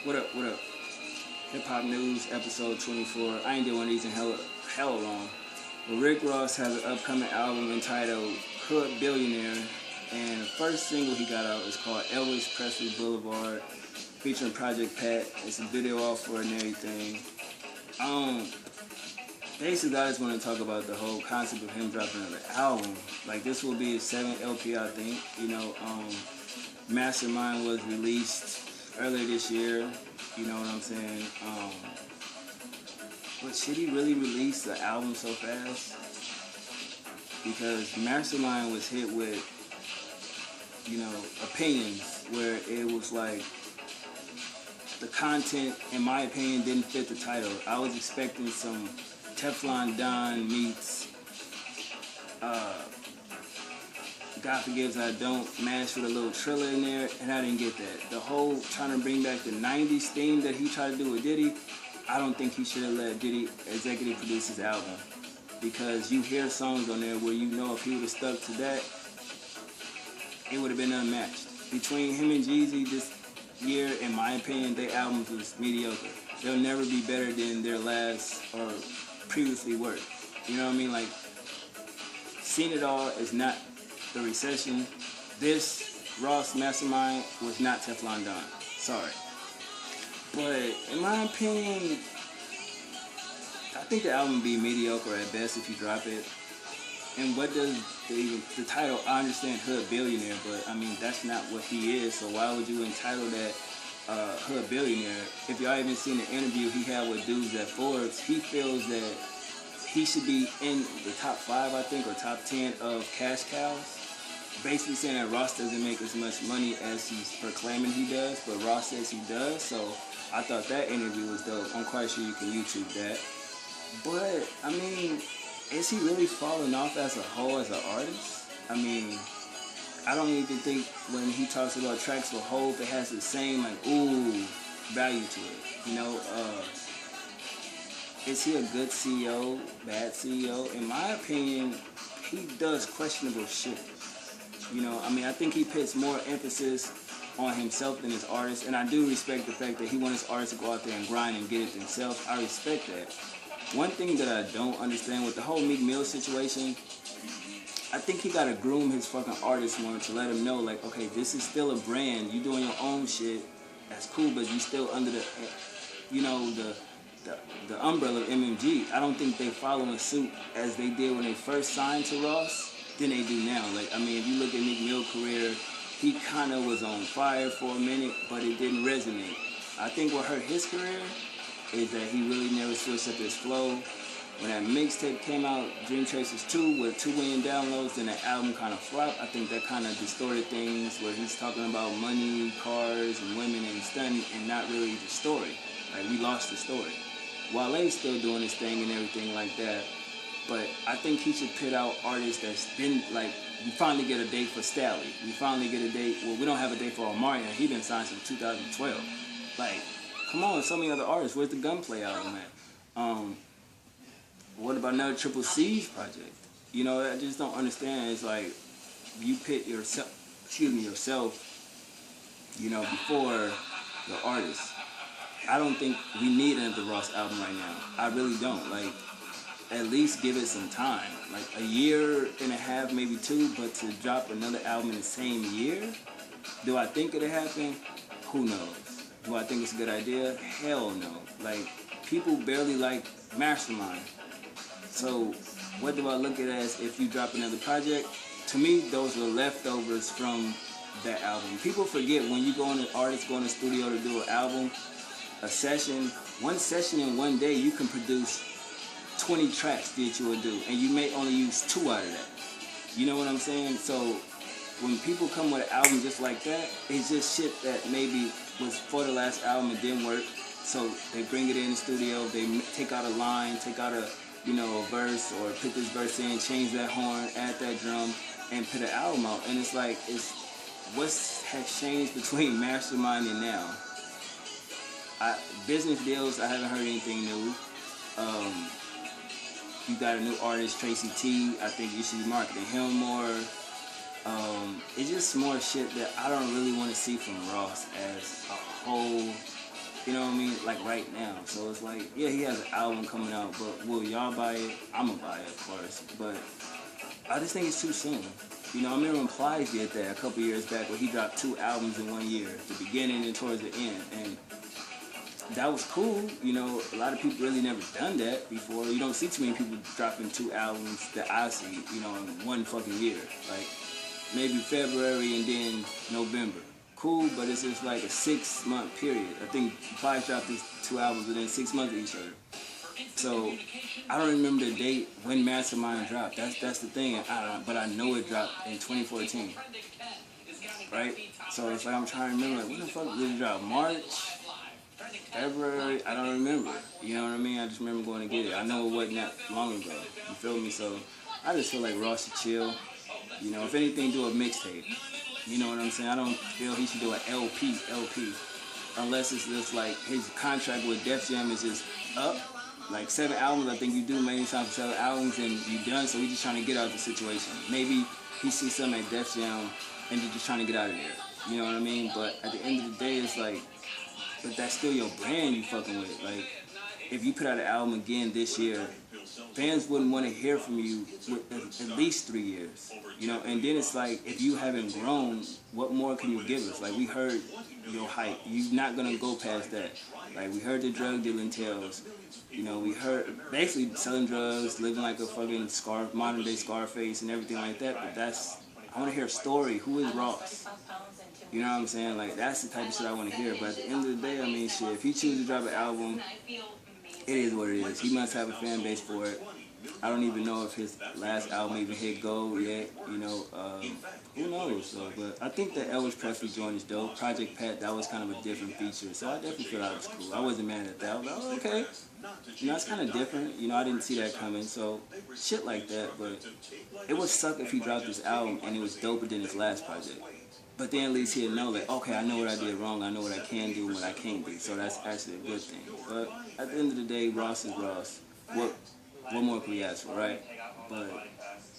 What up, what up? Hip Hop News, episode 24. I ain't did one of these in hella long. But Rick Ross has an upcoming album entitled Hood Billionaire. And the first single he got out is called Elvis Presley Boulevard, featuring Project Pat. It's a video off for it and everything. Basically, I just want to talk about the whole concept of him dropping another album. Like, this will be his 7th LP, I think. Mastermind was released earlier this year. You know what I'm saying? But should he really release the album so fast? Because Mastermind was hit with, opinions where it was like the content, in my opinion, didn't fit the title. I was expecting some Teflon Don meets God Forgives I Don't mashed with a little Triller in there, and I didn't get that. The whole trying to bring back the 90s theme that he tried to do with Diddy, I don't think he should have let Diddy executive produce his album. Because you hear songs on there where you know if he would have stuck to that, it would have been unmatched. Between him and Jeezy this year, in my opinion, their albums was mediocre. They'll never be better than their last or previously worked. You know what I mean? Like, Seen It All is not The Recession. This Ross Mastermind was not Teflon Don. Sorry. But in my opinion, I think the album would be mediocre at best if you drop it. And what does the title, I understand Hood Billionaire, but I mean, that's not what he is, so why would you entitle that Hood Billionaire? If y'all even seen the interview he had with dudes at Forbes, he feels that he should be in the top 5, I think, or top 10 of cash cows. Basically saying that Ross doesn't make as much money as he's proclaiming he does, but Ross says he does, so I thought that interview was dope. I'm quite sure you can YouTube that. But, I mean, is he really falling off as a whole as an artist? I mean, I don't even think when he talks about tracks with Hope, it has the same, value to it. Is he a good CEO, bad CEO? In my opinion, he does questionable shit. I think he puts more emphasis on himself than his artists, and I do respect the fact that he wants his artists to go out there and grind and get it themselves. I respect that. One thing that I don't understand with the whole Meek Mill situation, I think he gotta groom his fucking artists more to let him know, like, okay, this is still a brand. You doing your own shit, that's cool, but you still under the umbrella of MMG. I don't think they following suit as they did when they first signed to Ross than they do now. Like, I mean, if you look at Meek Mill's career, he kind of was on fire for a minute, but it didn't resonate. I think what hurt his career is that he really never switched up his flow. When that mixtape came out, Dream Chasers 2, with 2 million downloads, then that album kind of flopped. I think that kind of distorted things, where he's talking about money, cars, and women and stunning, and not really the story. Like, we lost the story. Wale's still doing his thing and everything like that, but I think he should put out artists that's been, like, we finally get a date for Stally. We finally get a date, well, we don't have a date for Omarion. He been signed since 2012. Like, come on, so many other artists. Where's the Gunplay album at? What about another Triple C's project? I just don't understand. It's like, you pit yourself, before the artist. I don't think we need another Ross album right now. I really don't. Like, at least give it some time. Like, a year and a half, maybe 2, but to drop another album in the same year? Do I think it'll happen? Who knows? Do I think it's a good idea? Hell no. Like, people barely like Mastermind. So, what do I look at as if you drop another project? To me, those are leftovers from that album. People forget when you go in, artists go in the studio to do an album, a session, one session in one day, you can produce 20 tracks that you would do, and you may only use 2 out of that. You know what I'm saying? So when people come with an album just like that, it's just shit that maybe was for the last album and didn't work. So they bring it in the studio, they take out a line, take out a verse, or put this verse in, change that horn, add that drum, and put an album out. And it's like, what has changed between Mastermind and now? Business deals, I haven't heard anything new. You got a new artist, Tracy T. I think you should be marketing him more. It's just more shit that I don't really want to see from Ross as a whole You know what I mean? Like right now. So it's like, yeah, he has an album coming out, but will y'all buy it? I'm gonna buy it, of course. But I just think it's too soon. You know, I remember when Plies did that a couple years back where he dropped 2 albums in 1 year, the beginning and towards the end. And that was cool. You know, a lot of people really never done that before. You don't see too many people dropping 2 albums that I see, you know, in 1 fucking year. Like, maybe February and then November. Cool, but it's just like a 6-month period. I think Plies dropped his 2 albums within 6 months of each other. So I don't remember the date when Mastermind dropped. That's the thing. But I know it dropped in 2014, right? So it's like I'm trying to remember, like, when the fuck did it drop? March, February? I don't remember. You know what I mean? I just remember going to get it. I know it wasn't that long ago. You feel me? So I just feel like Ross should chill. You know, if anything, do a mixtape. You know what I'm saying? I don't feel he should do an LP. Unless it's just like his contract with Def Jam is just up. Like 7 albums, I think you do many times for 7 albums and you done, so we just trying to get out of the situation. Maybe he sees something at Def Jam and you're just trying to get out of there. You know what I mean? But at the end of the day, it's like, but that's still your brand you fucking with. Like, if you put out an album again this year, fans wouldn't want to hear from you at least 3 years. You know, and then it's like, if you haven't grown, what more can you give us? Like, we heard your hype. You're not going to go past that. Like, we heard the drug dealing tales. You know, we heard basically selling drugs, living like a fucking modern day Scarface and everything like that. But I want to hear a story. Who is Ross? You know what I'm saying? Like, that's the type of shit I want to hear. But at the end of the day, I mean, shit, if he chooses to drop an album, it is what it is. He must have a fan base for it. I don't even know if his last album even hit gold yet. You know, who knows? So, but I think that Elvis Presley joint is dope. Project Pat, that was kind of a different feature. So I definitely feel that was cool. I wasn't mad at that. I was like, oh, okay. You know, it's kind of different. You know, I didn't see that coming. So, shit like that. But it would suck if he dropped this album and it was doper than his last project. But then at least he'll know, like, okay, I know what I did wrong. I know what I can do and what I can't do. So that's actually a good thing. But at the end of the day, Ross is Ross. What more can we ask for, right? But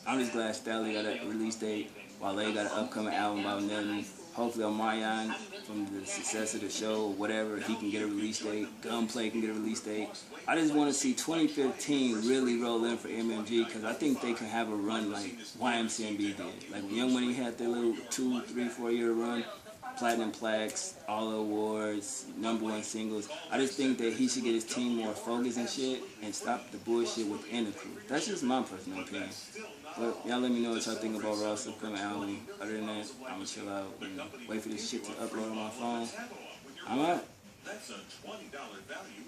I'm just glad Stanley got a release date. Wale got an upcoming album about nothing. Hopefully Omarion, from the success of the show or whatever, he can get a release date. Gunplay can get a release date. I just want to see 2015 really roll in for MMG because I think they can have a run like YMCMB did. Like when Young Money had their little 2, 3, 4 year run, platinum plaques, all the awards, #1 singles. I just think that he should get his team more focused and shit and stop the bullshit within the crew. That's just my personal opinion. But y'all let me know what y'all think about Ross' upcoming album. Other than that, I'm gonna chill out and wait for this shit to upload on my phone. I'm out.